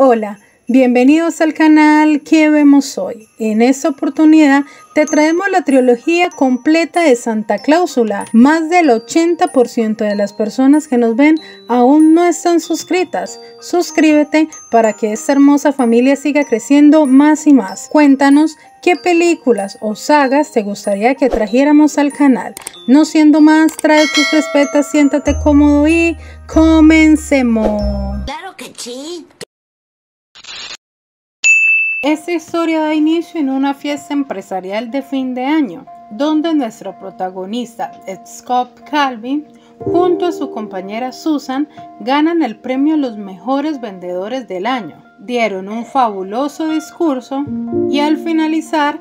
Hola, bienvenidos al canal ¿Qué vemos hoy? En esta oportunidad te traemos la trilogía completa de Santa Clausula. Más del 80% de las personas que nos ven aún no están suscritas. Suscríbete para que esta hermosa familia siga creciendo más y más. Cuéntanos qué películas o sagas te gustaría que trajéramos al canal. No siendo más, trae tus respetas, siéntate cómodo y comencemos. ¡Claro que sí! Esta historia da inicio en una fiesta empresarial de fin de año, donde nuestro protagonista, Scott Calvin, junto a su compañera Susan, ganan el premio a los mejores vendedores del año. Dieron un fabuloso discurso y al finalizar,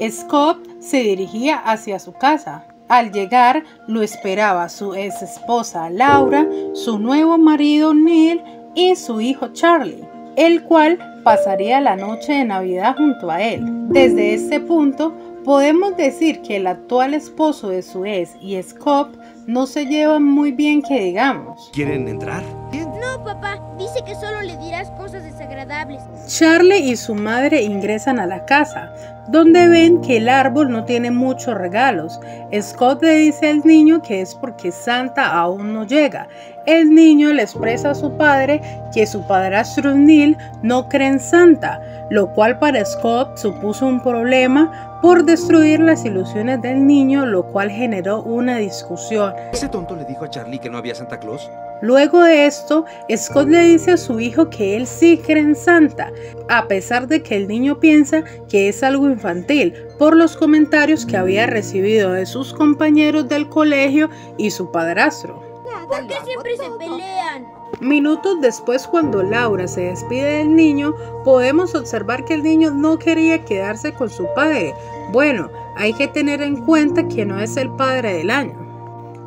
Scott se dirigía hacia su casa. Al llegar, lo esperaba su ex esposa Laura, su nuevo marido Neil y su hijo Charlie, el cual pasaría la noche de Navidad junto a él. Desde este punto, podemos decir que el actual esposo de su ex y Scott no se llevan muy bien que digamos. ¿Quieren entrar? No, papá, dice que solo le dirás cosas desagradables. Charlie y su madre ingresan a la casa, donde ven que el árbol no tiene muchos regalos. Scott le dice al niño que es porque Santa aún no llega. El niño le expresa a su padre que su padrastro Neil no cree en Santa, lo cual para Scott supuso un problema por destruir las ilusiones del niño, lo cual generó una discusión. ¿Ese tonto le dijo a Charlie que no había Santa Claus? Luego de esto, Scott le dice a su hijo que él sí cree en Santa, a pesar de que el niño piensa que es algo infantil por los comentarios que había recibido de sus compañeros del colegio y su padrastro. ¿Por qué siempre se pelean? Minutos después, cuando Laura se despide del niño, podemos observar que el niño no quería quedarse con su padre. Bueno, hay que tener en cuenta que no es el padre del año.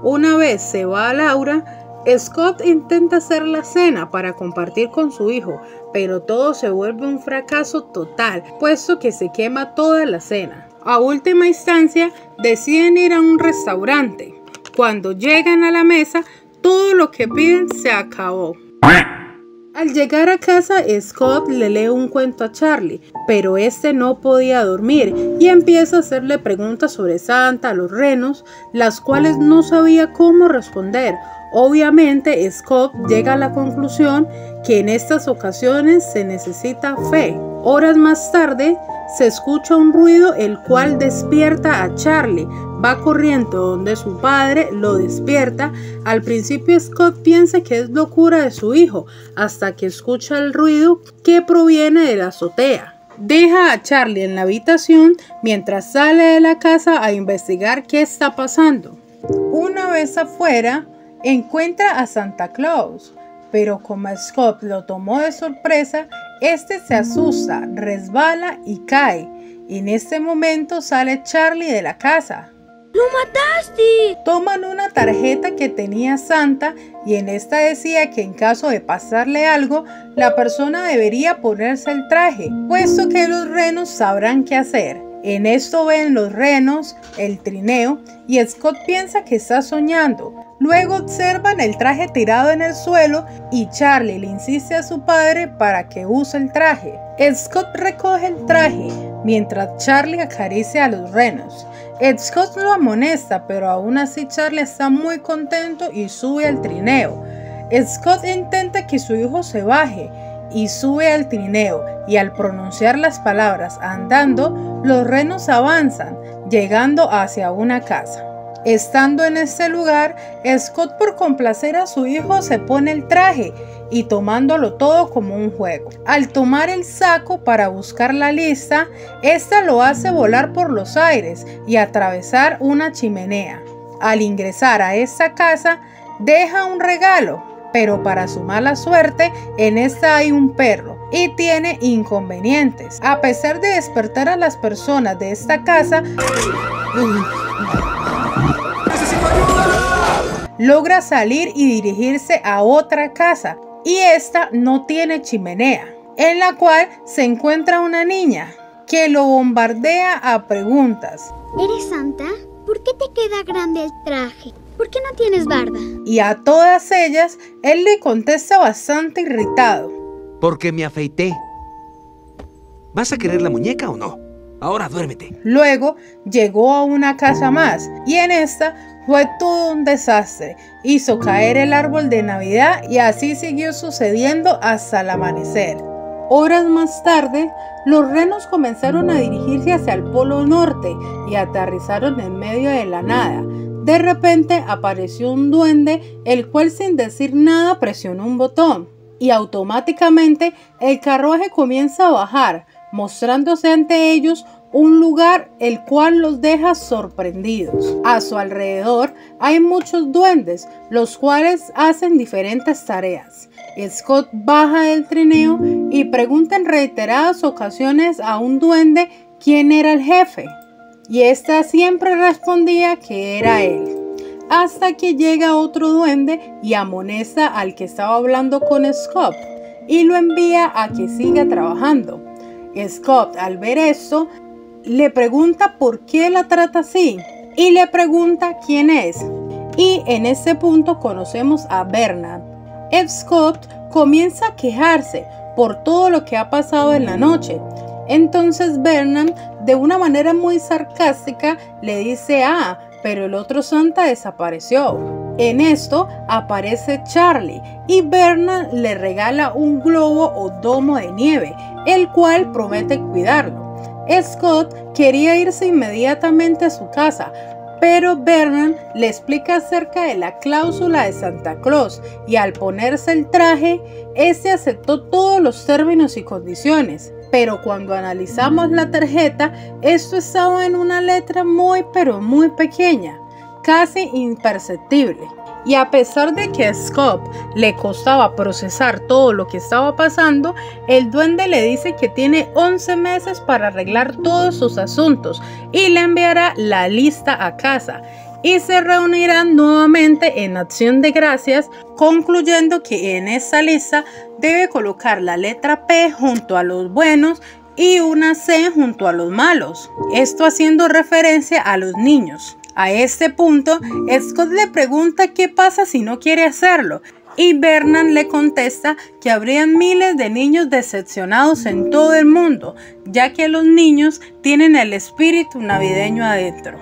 Una vez se va Laura, Scott intenta hacer la cena para compartir con su hijo, pero todo se vuelve un fracaso total, puesto que se quema toda la cena. A última instancia, deciden ir a un restaurante. Cuando llegan a la mesa, todo lo que piden se acabó. Al llegar a casa, Scott le lee un cuento a Charlie, pero este no podía dormir y empieza a hacerle preguntas sobre Santa, los renos, las cuales no sabía cómo responder. Obviamente, Scott llega a la conclusión que en estas ocasiones se necesita fe. Horas más tarde, se escucha un ruido el cual despierta a Charlie. Va corriendo donde su padre, lo despierta. Al principio Scott piensa que es locura de su hijo, hasta que escucha el ruido que proviene de la azotea. Deja a Charlie en la habitación mientras sale de la casa a investigar qué está pasando. Una vez afuera, encuentra a Santa Claus, pero como Scott lo tomó de sorpresa, este se asusta, resbala y cae. En este momento sale Charlie de la casa. ¡Lo mataste! Toman una tarjeta que tenía Santa y en esta decía que en caso de pasarle algo, la persona debería ponerse el traje, puesto que los renos sabrán qué hacer. En esto ven los renos el trineo y Scott piensa que está soñando. Luego observan el traje tirado en el suelo y Charlie le insiste a su padre para que use el traje. Scott recoge el traje mientras Charlie acaricia a los renos. Scott lo amonesta, pero aún así Charlie está muy contento y sube al trineo. Scott intenta que su hijo se baje y sube al trineo, y al pronunciar las palabras andando, los renos avanzan, llegando hacia una casa. Estando en este lugar, Scott, por complacer a su hijo, se pone el traje y tomándolo todo como un juego. Al tomar el saco para buscar la lista, esta lo hace volar por los aires y atravesar una chimenea. Al ingresar a esta casa, deja un regalo, pero para su mala suerte, en esta hay un perro y tiene inconvenientes. A pesar de despertar a las personas de esta casa, logra salir y dirigirse a otra casa, y esta no tiene chimenea, en la cual se encuentra una niña que lo bombardea a preguntas. ¿Eres Santa? ¿Por qué te queda grande el traje? ¿Por qué no tienes barba? Y a todas ellas, él le contesta bastante irritado. Porque me afeité. ¿Vas a querer la muñeca o no? Ahora duérmete. Luego llegó a una casa más y en esta fue todo un desastre. Hizo caer el árbol de Navidad y así siguió sucediendo hasta el amanecer. Horas más tarde, los renos comenzaron a dirigirse hacia el Polo Norte y aterrizaron en medio de la nada. De repente apareció un duende, el cual sin decir nada presionó un botón y automáticamente el carruaje comienza a bajar, mostrándose ante ellos un lugar el cual los deja sorprendidos. A su alrededor hay muchos duendes, los cuales hacen diferentes tareas. Scott baja del trineo y pregunta en reiteradas ocasiones a un duende quién era el jefe, y ésta siempre respondía que era él. Hasta que llega otro duende y amonesta al que estaba hablando con Scott y lo envía a que siga trabajando. Scott, al ver esto, le pregunta por qué la trata así y le pregunta quién es. Y en este punto conocemos a Bernard. Scott comienza a quejarse por todo lo que ha pasado en la noche. Entonces Bernard, de una manera muy sarcástica, le dice: pero el otro Santa desapareció. En esto aparece Charlie y Bernard le regala un globo o domo de nieve, el cual promete cuidarlo. Scott quería irse inmediatamente a su casa, pero Bernard le explica acerca de la cláusula de Santa Claus y al ponerse el traje, este aceptó todos los términos y condiciones. Pero cuando analizamos la tarjeta, esto estaba en una letra muy pequeña, casi imperceptible. Y a pesar de que a Scott le costaba procesar todo lo que estaba pasando, el duende le dice que tiene 11 meses para arreglar todos sus asuntos y le enviará la lista a casa. Y se reunirán nuevamente en acción de gracias, concluyendo que en esa lista debe colocar la letra P junto a los buenos y una C junto a los malos. Esto haciendo referencia a los niños. A este punto, Scott le pregunta qué pasa si no quiere hacerlo, y Bernard le contesta que habrían miles de niños decepcionados en todo el mundo, ya que los niños tienen el espíritu navideño adentro.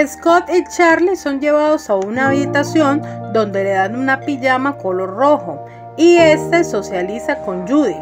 Scott y Charlie son llevados a una habitación donde le dan una pijama color rojo, y este socializa con Judy.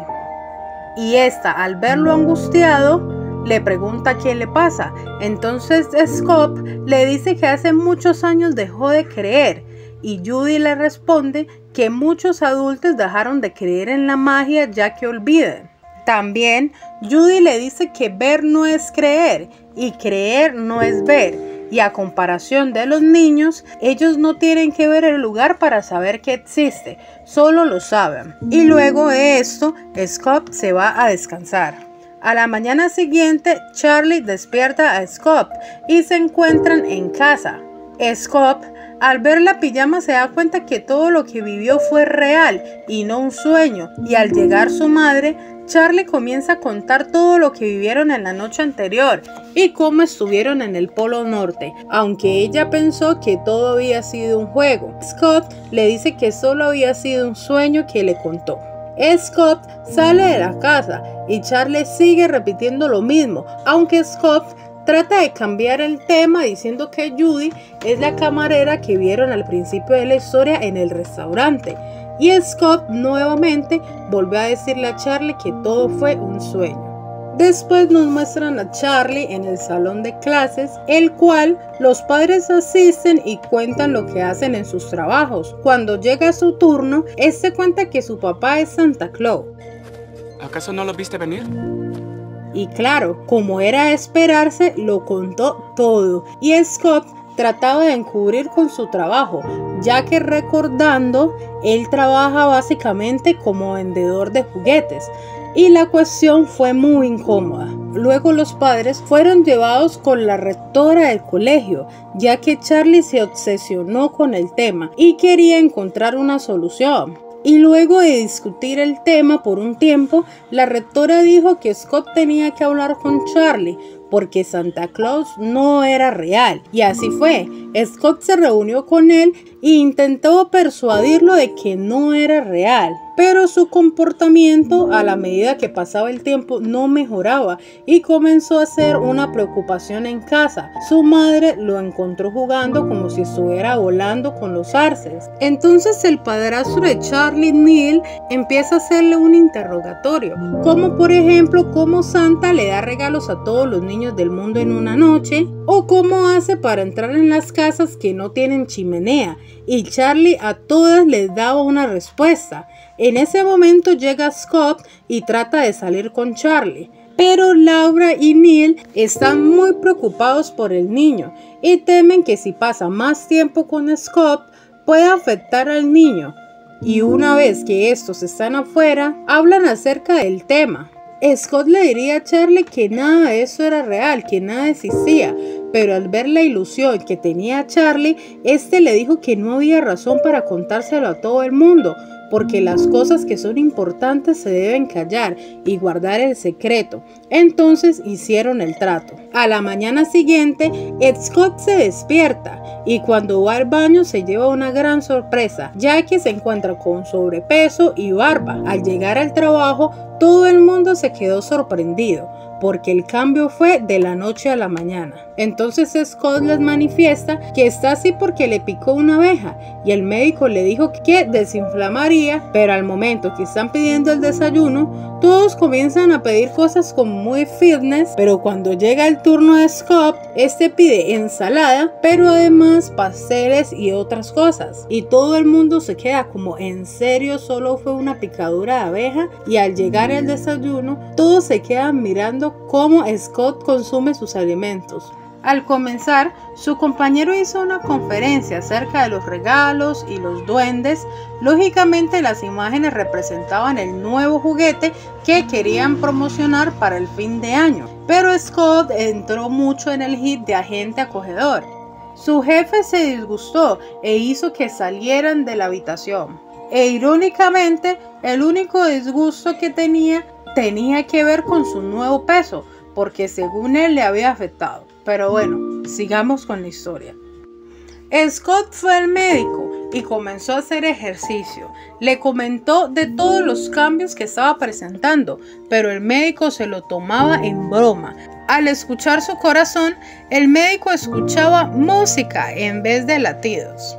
Y esta, al verlo angustiado, le pregunta qué le pasa. Entonces Scott le dice que hace muchos años dejó de creer y Judy le responde que muchos adultos dejaron de creer en la magia ya que olvidan. También Judy le dice que ver no es creer y creer no es ver, y a comparación de los niños, ellos no tienen que ver el lugar para saber que existe, solo lo saben. Y luego de esto, Scott se va a descansar. A la mañana siguiente, Charlie despierta a Scott y se encuentran en casa. Scott, al ver la pijama, se da cuenta que todo lo que vivió fue real y no un sueño, y al llegar su madre, Charlie comienza a contar todo lo que vivieron en la noche anterior y cómo estuvieron en el Polo Norte, aunque ella pensó que todo había sido un juego. Scott le dice que solo había sido un sueño que le contó. Scott sale de la casa y Charlie sigue repitiendo lo mismo, aunque Scott trata de cambiar el tema diciendo que Judy es la camarera que vieron al principio de la historia en el restaurante. Y Scott nuevamente volvió a decirle a Charlie que todo fue un sueño. Después nos muestran a Charlie en el salón de clases, el cual los padres asisten y cuentan lo que hacen en sus trabajos. Cuando llega su turno, este cuenta que su papá es Santa Claus. ¿Acaso no lo viste venir? Y claro, como era de esperarse, lo contó todo. Y Scott trataba de encubrir con su trabajo, ya que recordando, él trabaja básicamente como vendedor de juguetes. Y la cuestión fue muy incómoda. Luego los padres fueron llevados con la rectora del colegio, ya que Charlie se obsesionó con el tema y quería encontrar una solución. Y luego de discutir el tema por un tiempo, la rectora dijo que Scott tenía que hablar con Charlie, porque Santa Claus no era real. Y así fue. Scott se reunió con él e intentó persuadirlo de que no era real. Pero su comportamiento a la medida que pasaba el tiempo no mejoraba y comenzó a ser una preocupación en casa. Su madre lo encontró jugando como si estuviera volando con los arces. Entonces el padrastro de Charlie, Neil, empieza a hacerle un interrogatorio, como por ejemplo cómo Santa le da regalos a todos los niños del mundo en una noche, o cómo hace para entrar en las casas que no tienen chimenea, y Charlie a todas les daba una respuesta. En ese momento llega Scott y trata de salir con Charlie, pero Laura y Neil están muy preocupados por el niño y temen que si pasa más tiempo con Scott puede afectar al niño. Y una vez que estos están afuera, hablan acerca del tema. Scott le diría a Charlie que nada de eso era real, que nada existía, pero al ver la ilusión que tenía Charlie, este le dijo que no había razón para contárselo a todo el mundo, porque las cosas que son importantes se deben callar y guardar el secreto. Entonces hicieron el trato. A la mañana siguiente, Scott se despierta y cuando va al baño se lleva una gran sorpresa, ya que se encuentra con sobrepeso y barba. Al llegar al trabajo, todo el mundo se quedó sorprendido, porque el cambio fue de la noche a la mañana. Entonces Scott les manifiesta que está así porque le picó una abeja y el médico le dijo que desinflamaría, pero al momento que están pidiendo el desayuno, todos comienzan a pedir cosas como muy fitness, pero cuando llega el turno de Scott, este pide ensalada, pero además pasteles y otras cosas. Y todo el mundo se queda como, ¿en serio solo fue una picadura de abeja? Y al llegar el desayuno, todos se quedan mirando cómo Scott consume sus alimentos. Al comenzar, su compañero hizo una conferencia acerca de los regalos y los duendes. Lógicamente, las imágenes representaban el nuevo juguete que querían promocionar para el fin de año. Pero Scott entró mucho en el hit de agente acogedor. Su jefe se disgustó e hizo que salieran de la habitación. E irónicamente, el único disgusto que tenía que ver con su nuevo peso, porque según él le había afectado. Pero bueno, sigamos con la historia. Scott fue al médico y comenzó a hacer ejercicio. Le comentó de todos los cambios que estaba presentando, pero el médico se lo tomaba en broma. Al escuchar su corazón, el médico escuchaba música en vez de latidos.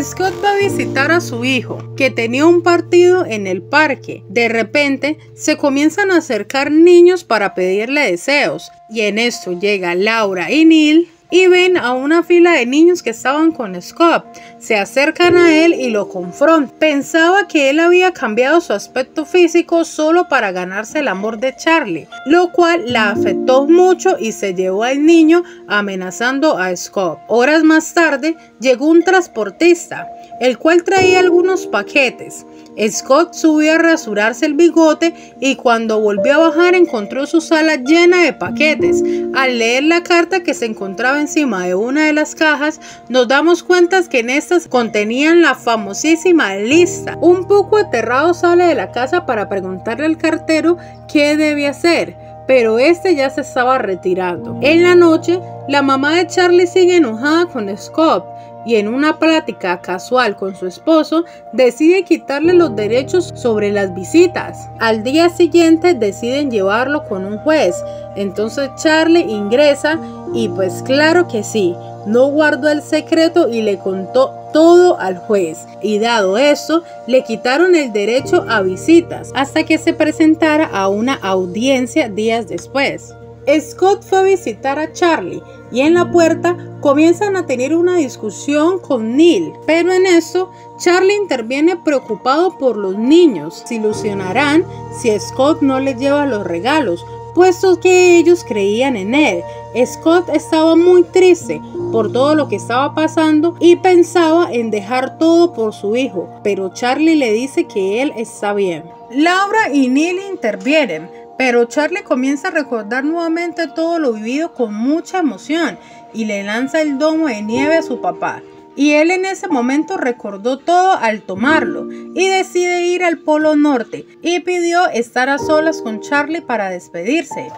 Scott va a visitar a su hijo, que tenía un partido en el parque. De repente, se comienzan a acercar niños para pedirle deseos, y en esto llega Laura y Neil y ven a una fila de niños que estaban con Scott. Se acercan a él y lo confrontan. Pensaba que él había cambiado su aspecto físico solo para ganarse el amor de Charlie, lo cual la afectó mucho y se llevó al niño amenazando a Scott. Horas más tarde llegó un transportista, el cual traía algunos paquetes. Scott subió a rasurarse el bigote y cuando volvió a bajar encontró su sala llena de paquetes. Al leer la carta que se encontraba encima de una de las cajas, nos damos cuenta que en estas contenían la famosísima lista. Un poco aterrado sale de la casa para preguntarle al cartero qué debe hacer, pero este ya se estaba retirando. En la noche, la mamá de Charlie sigue enojada con Scott y en una plática casual con su esposo decide quitarle los derechos sobre las visitas. Al día siguiente deciden llevarlo con un juez. Entonces Charlie ingresa y pues claro que sí, no guardó el secreto y le contó todo al juez, y dado eso le quitaron el derecho a visitas hasta que se presentara a una audiencia días después. Scott fue a visitar a Charlie y en la puerta comienzan a tener una discusión con Neil, pero en eso Charlie interviene preocupado por los niños. Se ilusionarán si Scott no les lleva los regalos, puesto que ellos creían en él. Scott estaba muy triste por todo lo que estaba pasando y pensaba en dejar todo por su hijo, pero Charlie le dice que él está bien. Laura y Neil intervienen, pero Charlie comienza a recordar nuevamente todo lo vivido con mucha emoción y le lanza el domo de nieve a su papá. y él en ese momento recordó todo al tomarlo y decide ir al Polo Norte y pidió estar a solas con Charlie para despedirse.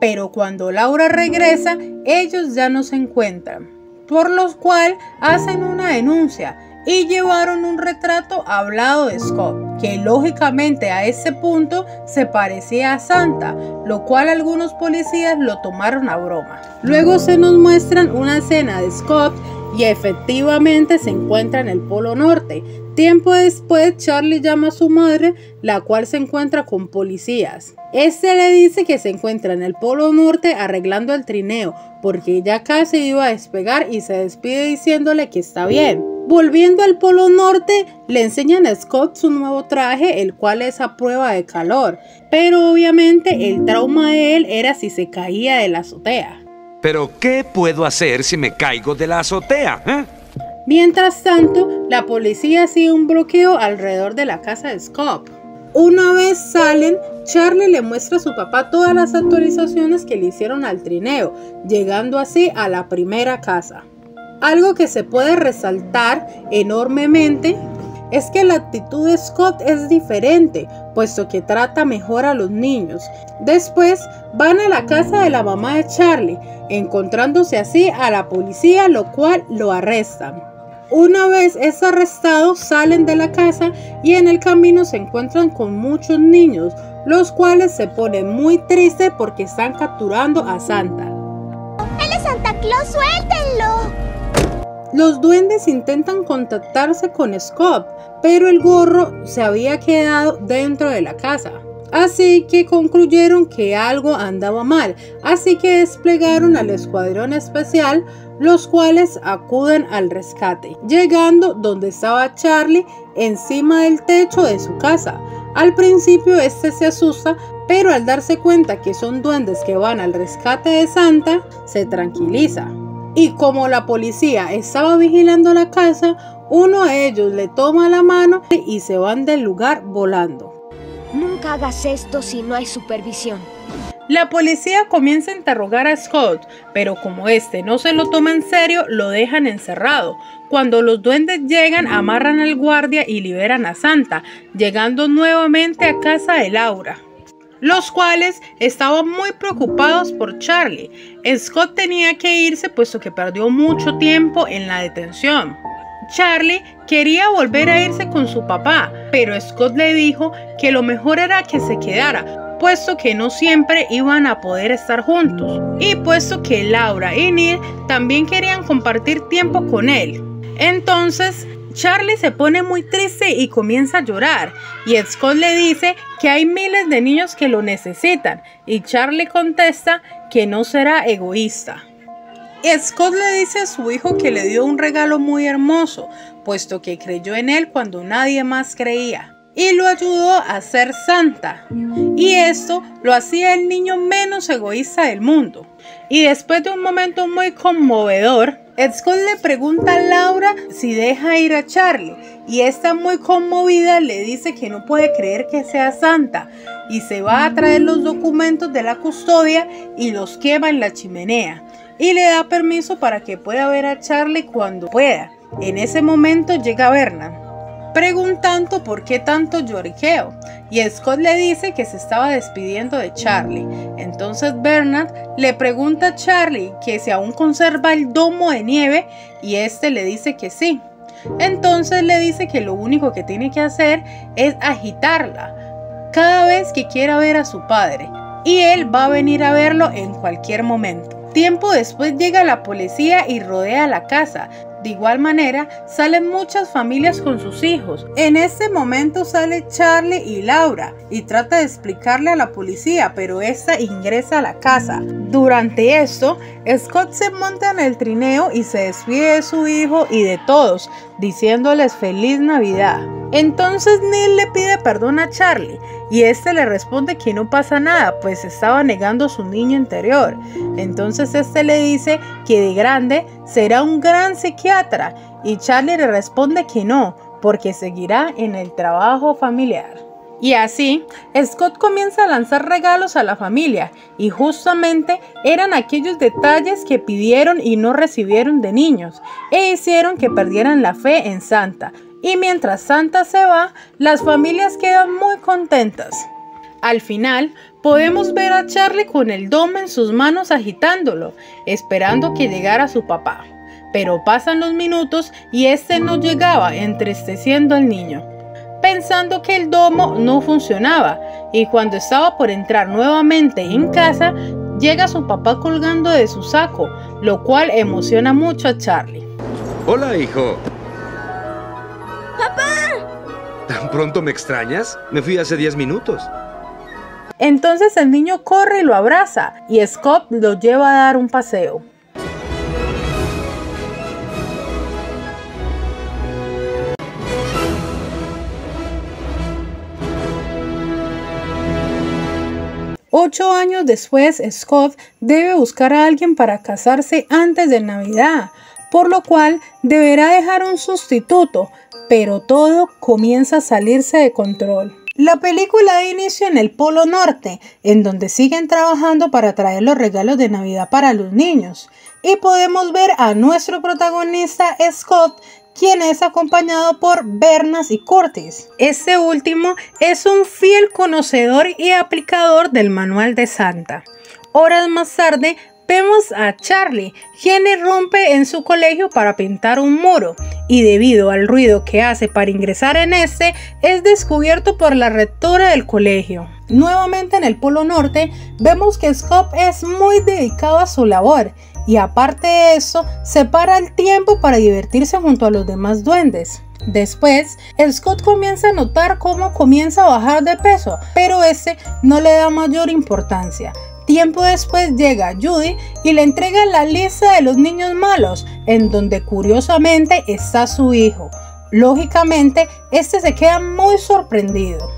Pero cuando Laura regresa, ellos ya no se encuentran, por lo cual hacen una denuncia y llevaron un retrato hablado de Scott, que lógicamente a ese punto se parecía a Santa, lo cual algunos policías lo tomaron a broma. Luego se nos muestran una escena de Scott y efectivamente se encuentra en el Polo Norte. Tiempo después, Charlie llama a su madre, la cual se encuentra con policías. Este le dice que se encuentra en el Polo Norte arreglando el trineo, porque ya casi iba a despegar y se despide diciéndole que está bien. Volviendo al Polo Norte, le enseñan a Scott su nuevo traje, el cual es a prueba de calor, pero obviamente el trauma de él era si se caía de la azotea. ¿Pero qué puedo hacer si me caigo de la azotea? Mientras tanto, la policía hacía un bloqueo alrededor de la casa de Scott. Una vez salen, Charlie le muestra a su papá todas las actualizaciones que le hicieron al trineo, llegando así a la primera casa. Algo que se puede resaltar enormemente es que la actitud de Scott es diferente, puesto que trata mejor a los niños. Después van a la casa de la mamá de Charlie, encontrándose así a la policía, lo cual lo arrestan. Una vez es arrestado, salen de la casa y en el camino se encuentran con muchos niños, los cuales se ponen muy tristes porque están capturando a Santa. ¡Él es Santa Claus! ¡Suéltenlo! Los duendes intentan contactarse con Scott, pero el gorro se había quedado dentro de la casa. Así que concluyeron que algo andaba mal, así que desplegaron al escuadrón especial, los cuales acuden al rescate, llegando donde estaba Charlie encima del techo de su casa. Al principio este se asusta, pero al darse cuenta que son duendes que van al rescate de Santa, se tranquiliza. Y como la policía estaba vigilando la casa, uno de ellos le toma la mano y se van del lugar volando. Nunca hagas esto si no hay supervisión. La policía comienza a interrogar a Scott, pero como este no se lo toma en serio, lo dejan encerrado. Cuando los duendes llegan, amarran al guardia y liberan a Santa, llegando nuevamente a casa de Laura, los cuales estaban muy preocupados por Charlie. Scott tenía que irse puesto que perdió mucho tiempo en la detención. Charlie quería volver a irse con su papá, pero Scott le dijo que lo mejor era que se quedara, puesto que no siempre iban a poder estar juntos, y puesto que Laura y Neil también querían compartir tiempo con él. Entonces Charlie se pone muy triste y comienza a llorar, y Scott le dice que hay miles de niños que lo necesitan, y Charlie contesta que no será egoísta. Scott le dice a su hijo que le dio un regalo muy hermoso, puesto que creyó en él cuando nadie más creía, y lo ayudó a ser Santa, y esto lo hacía el niño menos egoísta del mundo. Y después de un momento muy conmovedor, Scott le pregunta a Laura si deja ir a Charlie, y esta muy conmovida le dice que no puede creer que sea Santa, y se va a traer los documentos de la custodia y los quema en la chimenea, y le da permiso para que pueda ver a Charlie cuando pueda. En ese momento llega Bernard, preguntando por qué tanto lloriqueo, y Scott le dice que se estaba despidiendo de Charlie. Entonces Bernard le pregunta a Charlie que si aún conserva el domo de nieve, y este le dice que sí. Entonces le dice que lo único que tiene que hacer es agitarla cada vez que quiera ver a su padre, y él va a venir a verlo en cualquier momento. Tiempo después llega la policía y rodea la casa. De igual manera, salen muchas familias con sus hijos. En este momento sale Charlie y Laura y trata de explicarle a la policía, pero esta ingresa a la casa. Durante esto, Scott se monta en el trineo y se despide de su hijo y de todos, diciéndoles feliz Navidad. Entonces Neil le pide perdón a Charlie y este le responde que no pasa nada, pues estaba negando su niño interior. Entonces este le dice que de grande será un gran psiquiatra y Charlie le responde que no, porque seguirá en el trabajo familiar. Y así, Scott comienza a lanzar regalos a la familia, y justamente eran aquellos detalles que pidieron y no recibieron de niños, e hicieron que perdieran la fe en Santa. Y mientras Santa se va, las familias quedan muy contentas. Al final, podemos ver a Charlie con el domo en sus manos agitándolo, esperando que llegara su papá. Pero pasan los minutos y este no llegaba, entristeciendo al niño, pensando que el domo no funcionaba, y cuando estaba por entrar nuevamente en casa, llega su papá colgando de su saco, lo cual emociona mucho a Charlie. Hola, hijo. ¡Papá! ¿Tan pronto me extrañas? Me fui hace 10 minutos. Entonces el niño corre y lo abraza, y Scott lo lleva a dar un paseo. Ocho años después, Scott debe buscar a alguien para casarse antes de Navidad, por lo cual deberá dejar un sustituto, pero todo comienza a salirse de control. La película da inicio en el Polo Norte, en donde siguen trabajando para traer los regalos de Navidad para los niños, y podemos ver a nuestro protagonista Scott, quien es acompañado por Bernas y Curtis. Este último es un fiel conocedor y aplicador del manual de Santa. Horas más tarde vemos a Charlie, quien irrumpe en su colegio para pintar un muro, y debido al ruido que hace para ingresar en este, es descubierto por la rectora del colegio. Nuevamente en el Polo Norte, vemos que Scott es muy dedicado a su labor, y aparte de eso, separa el tiempo para divertirse junto a los demás duendes. Después, Scott comienza a notar cómo comienza a bajar de peso, pero este no le da mayor importancia. Tiempo después llega Judy y le entrega la lista de los niños malos, en donde curiosamente está su hijo. Lógicamente, este se queda muy sorprendido.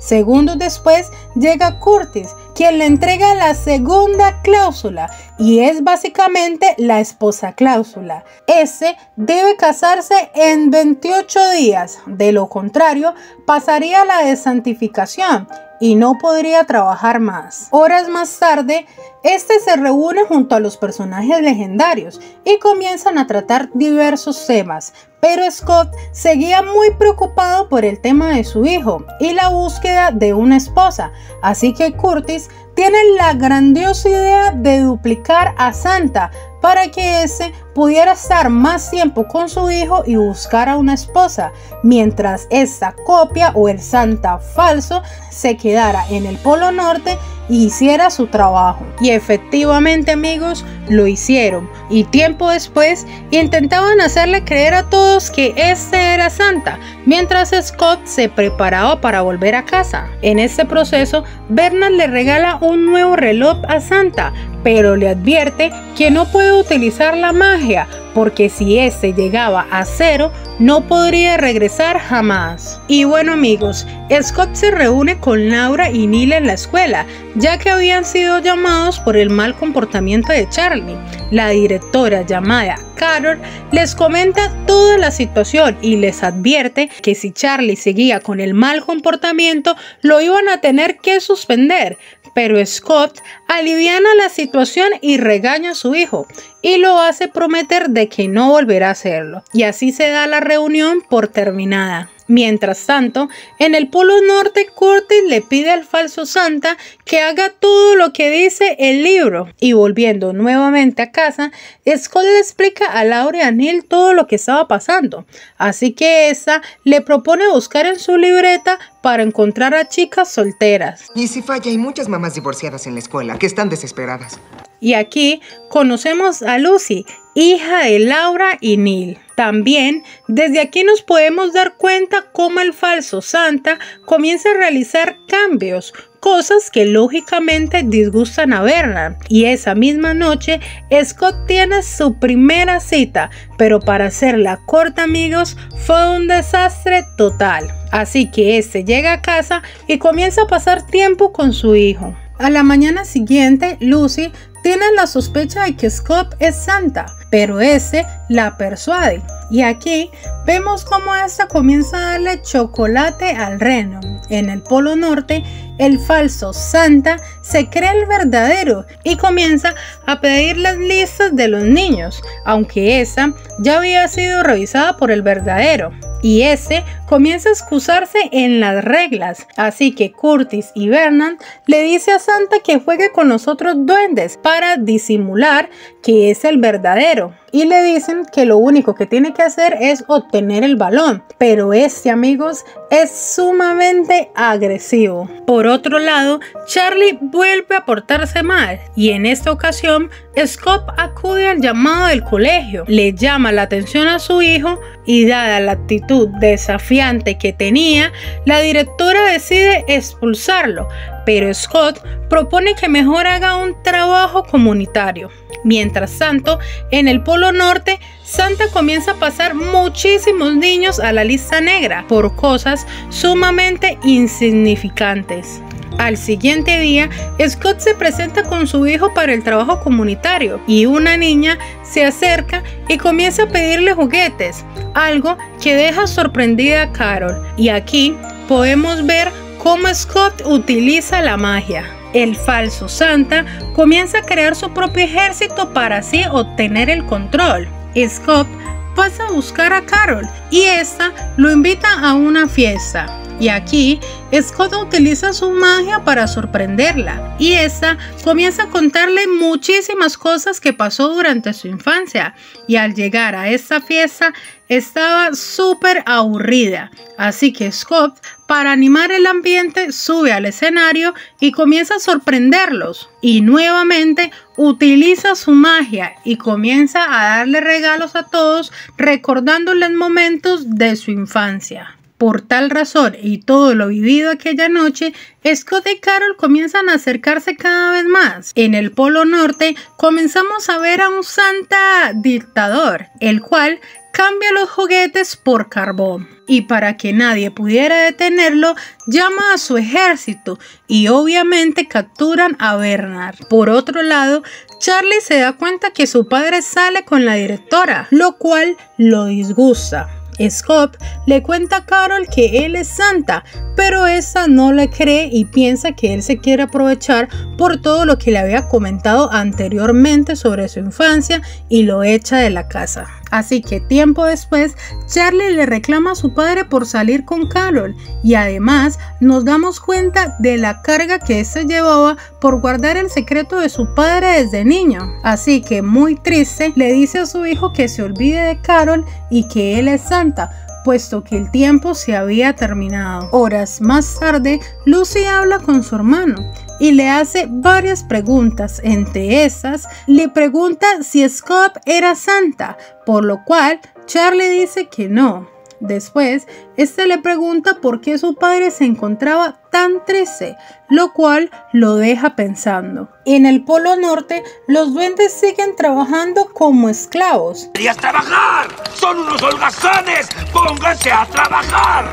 Segundos después llega Curtis, quien le entrega la segunda cláusula, y es básicamente la esposa cláusula. Este debe casarse en 28 días, de lo contrario pasaría a la desantificación y no podría trabajar más. Horas más tarde, este se reúne junto a los personajes legendarios y comienzan a tratar diversos temas, pero Scott seguía muy preocupado por el tema de su hijo y la búsqueda de una esposa, así que Curtis tiene la grandiosa idea de duplicar a Santa para que éste pudiera estar más tiempo con su hijo y buscar a una esposa, mientras esta copia o el Santa falso se quedara en el Polo Norte y hiciera su trabajo. Y efectivamente, amigos, lo hicieron, y tiempo después intentaban hacerle creer a todos que este era Santa, mientras Scott se preparaba para volver a casa. En este proceso, Bernard le regala un nuevo reloj a Santa, pero le advierte que no puede utilizar la magia, porque si este llegaba a 0, no podría regresar jamás. Y bueno, amigos, Scott se reúne con Laura y Neil en la escuela, ya que habían sido llamados por el mal comportamiento de Charlie. La directora, llamada Carol, les comenta toda la situación y les advierte que si Charlie seguía con el mal comportamiento, lo iban a tener que suspender. Pero Scott aliviana la situación y regaña a su hijo, y lo hace prometer de que no volverá a hacerlo. Y así se da la reunión por terminada. Mientras tanto, en el Polo Norte, Curtis le pide al falso Santa que haga todo lo que dice el libro. Y volviendo nuevamente a casa, Scott le explica a Laura y a Neil todo lo que estaba pasando. Así que esta le propone buscar en su libreta para encontrar a chicas solteras. Y si falla, hay muchas mamás divorciadas en la escuela que están desesperadas. Y aquí conocemos a Lucy, hija de Laura y Neil. También, desde aquí nos podemos dar cuenta cómo el falso Santa comienza a realizar cambios, cosas que lógicamente disgustan a Bernard. Y esa misma noche, Scott tiene su primera cita, pero para hacerla corta, amigos, fue un desastre total. Así que este llega a casa y comienza a pasar tiempo con su hijo. A la mañana siguiente, Lucy tiene la sospecha de que Scott es Santa, pero ese la persuade Y aquí vemos cómo esta comienza a darle chocolate al reno. En el Polo Norte, el falso Santa se cree el verdadero y comienza a pedir las listas de los niños, aunque esa ya había sido revisada por el verdadero. Y ese comienza a excusarse en las reglas, así que Curtis y Vernon le dice a Santa que juegue con los otros duendes para disimular que es el verdadero. Y le dicen que lo único que tiene que hacer es obtener el balón. Pero este, amigos, es sumamente agresivo. Por otro lado, Charlie vuelve a portarse mal. Y en esta ocasión, Scott acude al llamado del colegio. Le llama la atención a su hijo y dada la actitud desafiante que tenía, la directora decide expulsarlo. Pero Scott propone que mejor haga un trabajo comunitario. Mientras tanto, en el Polo Norte, Santa comienza a pasar muchísimos niños a la lista negra por cosas sumamente insignificantes. Al siguiente día, Scott se presenta con su hijo para el trabajo comunitario y una niña se acerca y comienza a pedirle juguetes, algo que deja sorprendida a Carol. Y aquí podemos ver cómo Scott utiliza la magia. El falso Santa comienza a crear su propio ejército para así obtener el control. Scott pasa a buscar a Carol y esta lo invita a una fiesta. Y aquí Scott utiliza su magia para sorprenderla y esta comienza a contarle muchísimas cosas que pasó durante su infancia. Y al llegar a esta fiesta estaba súper aburrida, así que Scott, para animar el ambiente, sube al escenario y comienza a sorprenderlos. Y nuevamente utiliza su magia y comienza a darle regalos a todos, recordándoles momentos de su infancia. Por tal razón y todo lo vivido aquella noche, Scott y Carol comienzan a acercarse cada vez más. En el Polo Norte comenzamos a ver a un Santa dictador, el cual cambia los juguetes por carbón. Y para que nadie pudiera detenerlo, llama a su ejército y obviamente capturan a Bernard. Por otro lado, Charlie se da cuenta que su padre sale con la directora, lo cual lo disgusta. Scott le cuenta a Carol que él es Santa, pero esta no le cree y piensa que él se quiere aprovechar por todo lo que le había comentado anteriormente sobre su infancia y lo echa de la casa. Así que tiempo después, Charlie le reclama a su padre por salir con Carol y además nos damos cuenta de la carga que éste llevaba por guardar el secreto de su padre desde niño. Así que muy triste le dice a su hijo que se olvide de Carol y que él es Santa, puesto que el tiempo se había terminado. Horas más tarde, Lucy habla con su hermano y le hace varias preguntas. Entre esas, le pregunta si Scott era Santa, por lo cual Charlie dice que no. Después, este le pregunta por qué su padre se encontraba tan triste, lo cual lo deja pensando. En el Polo Norte, los duendes siguen trabajando como esclavos. ¡Querías trabajar! ¡Son unos holgazanes! ¡Pónganse a trabajar!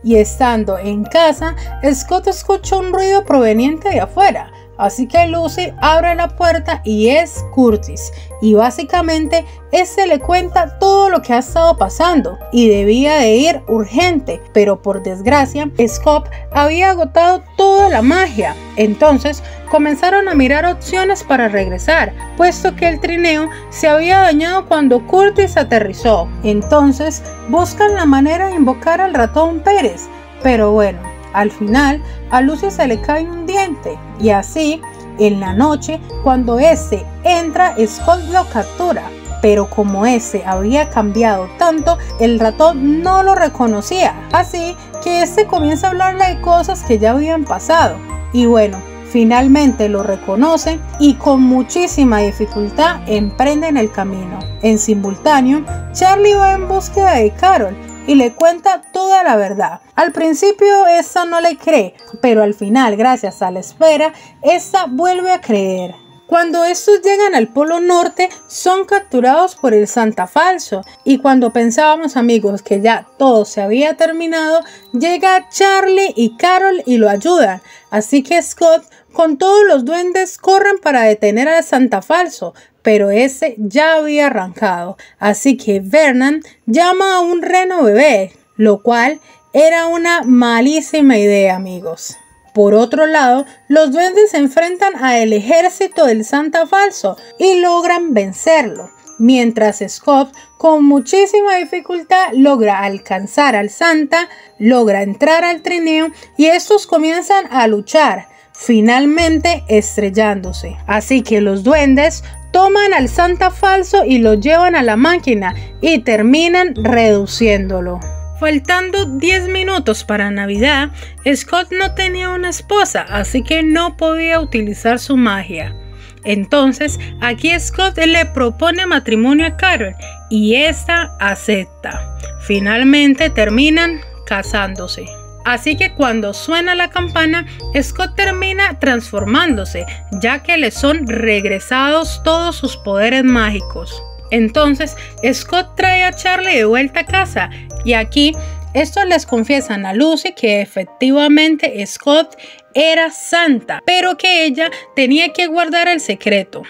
Y estando en casa, Scott escucha un ruido proveniente de afuera. Así que Lucy abre la puerta y es Curtis. Y básicamente este le cuenta todo lo que ha estado pasando y debía de ir urgente. Pero por desgracia, Scott había agotado toda la magia. Entonces comenzaron a mirar opciones para regresar, puesto que el trineo se había dañado cuando Curtis aterrizó. Entonces buscan la manera de invocar al ratón Pérez. Pero bueno, al final a Lucy se le cae un diente y así en la noche cuando este entra, Scott lo captura, pero como este había cambiado tanto, el ratón no lo reconocía, así que este comienza a hablarle de cosas que ya habían pasado y bueno, finalmente lo reconoce y con muchísima dificultad emprenden el camino. En simultáneo, Charlie va en búsqueda de Carol y le cuenta toda la verdad. Al principio esta no le cree, pero al final, gracias a la espera, esta vuelve a creer. Cuando estos llegan al Polo Norte, son capturados por el Santa falso. Y cuando pensábamos, amigos, que ya todo se había terminado, llega Charlie y Carol y lo ayudan. Así que Scott con todos los duendes corren para detener al Santa falso, pero ese ya había arrancado. Así que Vernon llama a un reno bebé, lo cual era una malísima idea, amigos. Por otro lado, los duendes se enfrentan al ejército del Santa falso y logran vencerlo, mientras Scott con muchísima dificultad logra alcanzar al Santa, logra entrar al trineo y estos comienzan a luchar, finalmente estrellándose. Así que los duendes toman al Santa falso y lo llevan a la máquina y terminan reduciéndolo. Faltando 10 minutos para Navidad, Scott no tenía una esposa, así que no podía utilizar su magia. Entonces, aquí Scott le propone matrimonio a Carol y esta acepta. Finalmente terminan casándose. Así que cuando suena la campana, Scott termina transformándose, ya que le son regresados todos sus poderes mágicos. Entonces, Scott trae a Charlie de vuelta a casa y aquí estos les confiesan a Lucy que efectivamente Scott era Santa, pero que ella tenía que guardar el secreto.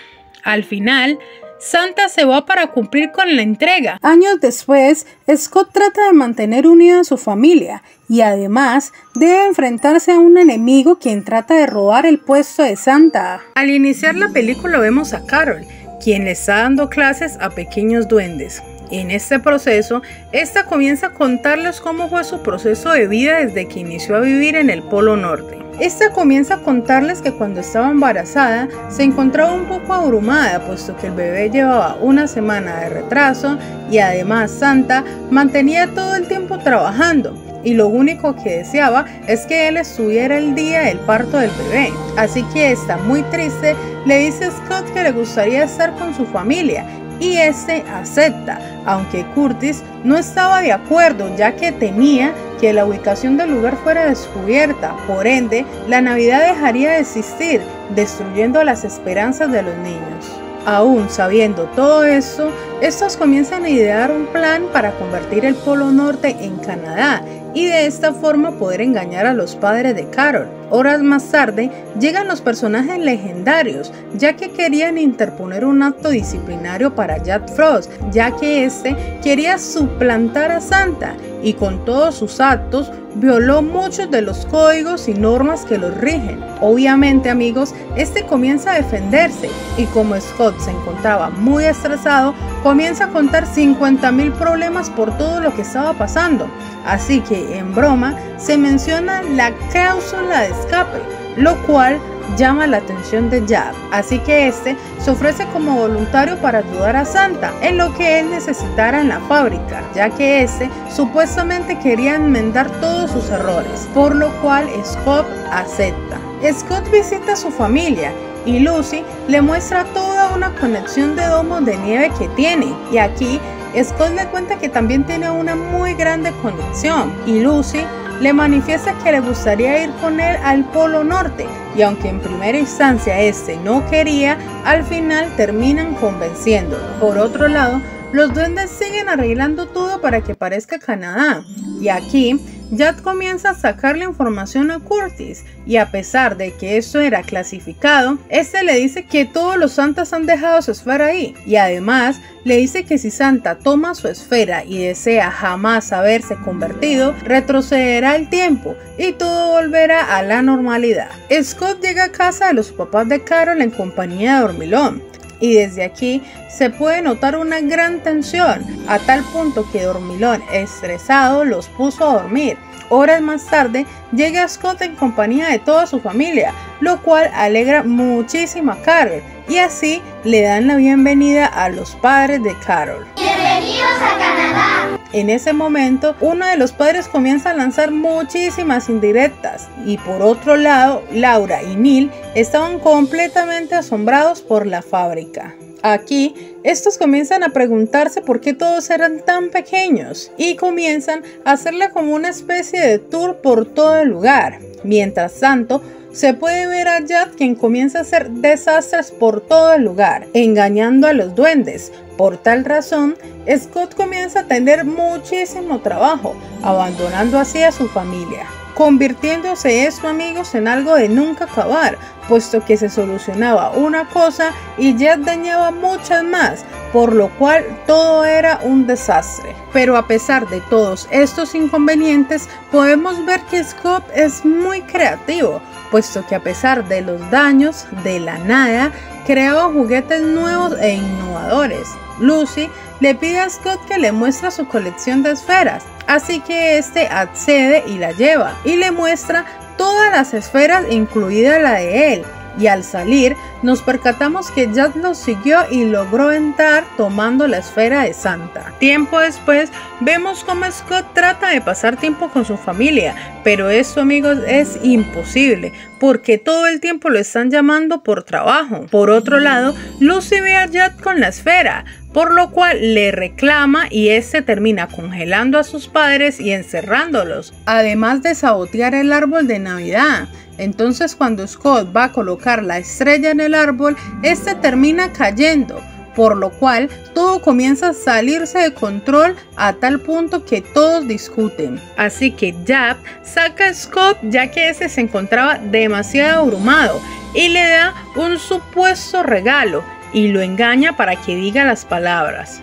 Al final, Santa se va para cumplir con la entrega. Años después, Scott trata de mantener unida a su familia y además debe enfrentarse a un enemigo quien trata de robar el puesto de Santa. Al iniciar la película vemos a Carol, quien le está dando clases a pequeños duendes. En este proceso, esta comienza a contarles cómo fue su proceso de vida desde que inició a vivir en el Polo Norte. Esta comienza a contarles que cuando estaba embarazada se encontraba un poco abrumada, puesto que el bebé llevaba una semana de retraso y además Santa mantenía todo el tiempo trabajando. Y lo único que deseaba es que él estuviera el día del parto del bebé. Así que esta, muy triste, le dice a Scott que le gustaría estar con su familia. Y este acepta, aunque Curtis no estaba de acuerdo, ya que temía que la ubicación del lugar fuera descubierta. Por ende, la Navidad dejaría de existir, destruyendo las esperanzas de los niños. Aún sabiendo todo esto, estos comienzan a idear un plan para convertir el Polo Norte en Canadá y de esta forma poder engañar a los padres de Carol. Horas más tarde llegan los personajes legendarios, ya que querían interponer un acto disciplinario para Jack Frost, ya que este quería suplantar a Santa y con todos sus actos violó muchos de los códigos y normas que los rigen. Obviamente, amigos, este comienza a defenderse y como Scott se encontraba muy estresado, comienza a contar 50,000 problemas por todo lo que estaba pasando. Así que en broma se menciona la cláusula de escape, lo cual llama la atención de Jack. Así que este se ofrece como voluntario para ayudar a Santa en lo que él necesitara en la fábrica, ya que este supuestamente quería enmendar todos sus errores, por lo cual Scott acepta. Scott visita a su familia y Lucy le muestra toda una colección de domos de nieve que tiene, y aquí Scott le cuenta que también tiene una muy grande colección y Lucy le manifiesta que le gustaría ir con él al Polo Norte, y aunque en primera instancia este no quería, al final terminan convenciéndolo. Por otro lado, los duendes siguen arreglando todo para que parezca Canadá, y aquí Jack comienza a sacarle información a Curtis, y a pesar de que esto era clasificado, este le dice que todos los santas han dejado su esfera ahí, y además le dice que si Santa toma su esfera y desea jamás haberse convertido, retrocederá el tiempo y todo volverá a la normalidad. Scott llega a casa de los papás de Carol en compañía de Dormilón, y desde aquí se puede notar una gran tensión, a tal punto que Dormilón, estresado, los puso a dormir. Horas más tarde llega Scott en compañía de toda su familia, lo cual alegra muchísimo a Carol, y así le dan la bienvenida a los padres de Carol. ¡Bienvenidos a Canadá! En ese momento, uno de los padres comienza a lanzar muchísimas indirectas, y por otro lado, Laura y Neil estaban completamente asombrados por la fábrica. Aquí, estos comienzan a preguntarse por qué todos eran tan pequeños y comienzan a hacerle como una especie de tour por todo el lugar. Mientras tanto, se puede ver a Jad quien comienza a hacer desastres por todo el lugar, engañando a los duendes. Por tal razón, Scott comienza a tener muchísimo trabajo, abandonando así a su familia, convirtiéndose esto, amigos, en algo de nunca acabar, puesto que se solucionaba una cosa y Jad dañaba muchas más, por lo cual todo era un desastre. Pero a pesar de todos estos inconvenientes, podemos ver que Scott es muy creativo, puesto que a pesar de los daños, de la nada, creaba juguetes nuevos e innovadores. Lucy le pide a Scott que le muestre su colección de esferas, así que este accede y la lleva, y le muestra todas las esferas, incluida la de él. Y al salir, nos percatamos que Jad lo siguió y logró entrar tomando la esfera de Santa. Tiempo después, vemos cómo Scott trata de pasar tiempo con su familia, pero esto, amigos, es imposible, porque todo el tiempo lo están llamando por trabajo. Por otro lado, Lucy ve a Jad con la esfera, por lo cual le reclama y este termina congelando a sus padres y encerrándolos, además de sabotear el árbol de Navidad. Entonces, cuando Scott va a colocar la estrella en el árbol, este termina cayendo, por lo cual todo comienza a salirse de control a tal punto que todos discuten. Así que Jad saca a Scott, ya que ese se encontraba demasiado abrumado, y le da un supuesto regalo y lo engaña para que diga las palabras.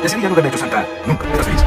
Ese día no gané, Santa. Nunca estás feliz.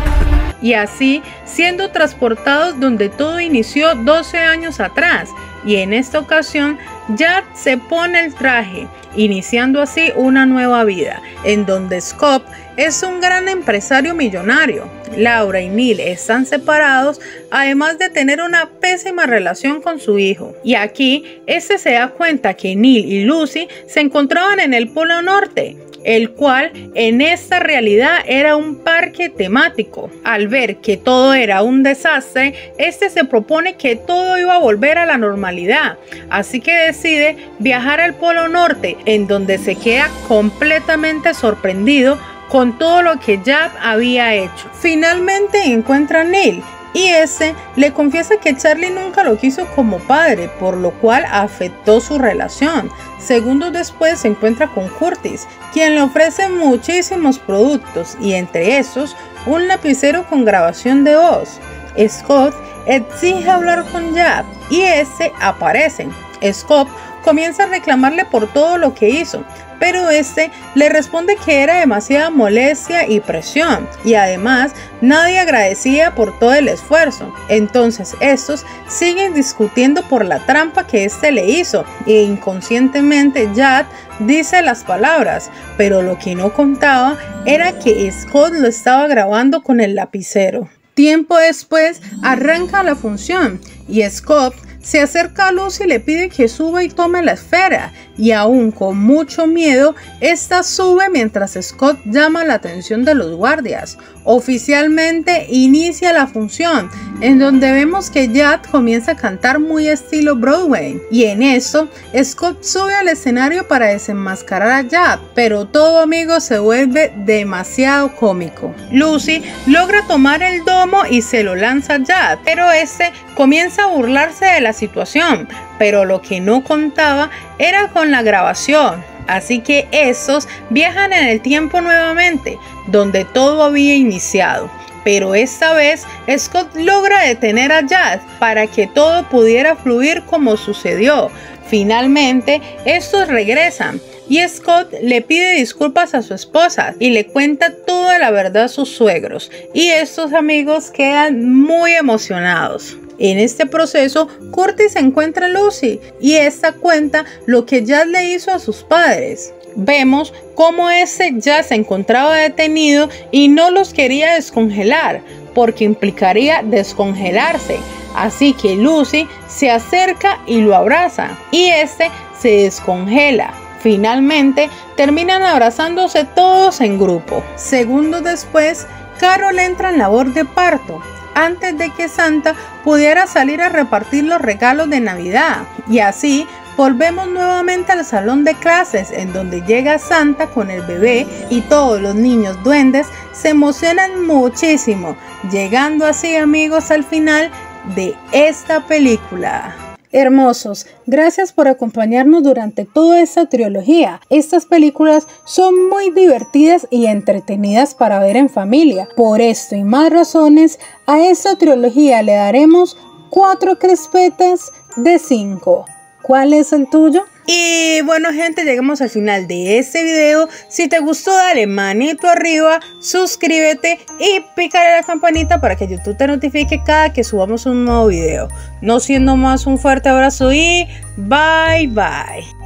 Y así siendo transportados donde todo inició 12 años atrás, y en esta ocasión Jad se pone el traje, iniciando así una nueva vida, en donde Scott es un gran empresario millonario. Laura y Neil están separados, además de tener una pésima relación con su hijo. Y aquí, este se da cuenta que Neil y Lucy se encontraban en el Polo Norte, el cual en esta realidad era un parque temático. Al ver que todo era un desastre, este se propone que todo iba a volver a la normalidad, así que decide viajar al Polo Norte, en donde se queda completamente sorprendido con todo lo que Jad había hecho. Finalmente encuentra a Neil, y este le confiesa que Charlie nunca lo quiso como padre, por lo cual afectó su relación. Segundos después se encuentra con Curtis, quien le ofrece muchísimos productos, y entre esos un lapicero con grabación de voz. Scott exige hablar con Jad y este aparece. Scott comienza a reclamarle por todo lo que hizo, pero este le responde que era demasiada molestia y presión, y además nadie agradecía por todo el esfuerzo. Entonces estos siguen discutiendo por la trampa que este le hizo, e inconscientemente Jad dice las palabras, pero lo que no contaba era que Scott lo estaba grabando con el lapicero. Tiempo después arranca la función y Scott se acerca a Lucy y le pide que suba y tome la esfera, y aún con mucho miedo, esta sube mientras Scott llama la atención de los guardias. Oficialmente inicia la función, en donde vemos que Jad comienza a cantar muy estilo Broadway, y en esto Scott sube al escenario para desenmascarar a Jad, pero todo, amigos, se vuelve demasiado cómico. Lucy logra tomar el domo y se lo lanza a Jad, pero este comienza a burlarse de la situación, pero lo que no contaba era con la grabación. Así que estos viajan en el tiempo nuevamente, donde todo había iniciado. Pero esta vez Scott logra detener a Jad para que todo pudiera fluir como sucedió. Finalmente, estos regresan y Scott le pide disculpas a su esposa y le cuenta toda la verdad a sus suegros. Y estos, amigos, quedan muy emocionados. En este proceso, Curtis encuentra a Lucy y esta cuenta lo que Jad le hizo a sus padres. Vemos cómo ese ya se encontraba detenido y no los quería descongelar, porque implicaría descongelarse. Así que Lucy se acerca y lo abraza, y este se descongela. Finalmente, terminan abrazándose todos en grupo. Segundos después, Carol entra en labor de parto, antes de que Santa pudiera salir a repartir los regalos de Navidad. Y así volvemos nuevamente al salón de clases, en donde llega Santa con el bebé y todos los niños duendes se emocionan muchísimo, llegando así, amigos, al final de esta película. Hermosos, gracias por acompañarnos durante toda esta trilogía. Estas películas son muy divertidas y entretenidas para ver en familia. Por esto y más razones, a esta trilogía le daremos 4 crispetas de 5. ¿Cuál es el tuyo? Y bueno, gente, llegamos al final de este video. Si te gustó, dale manito arriba, suscríbete y pícale a la campanita para que YouTube te notifique cada que subamos un nuevo video. No siendo más, un fuerte abrazo y bye bye.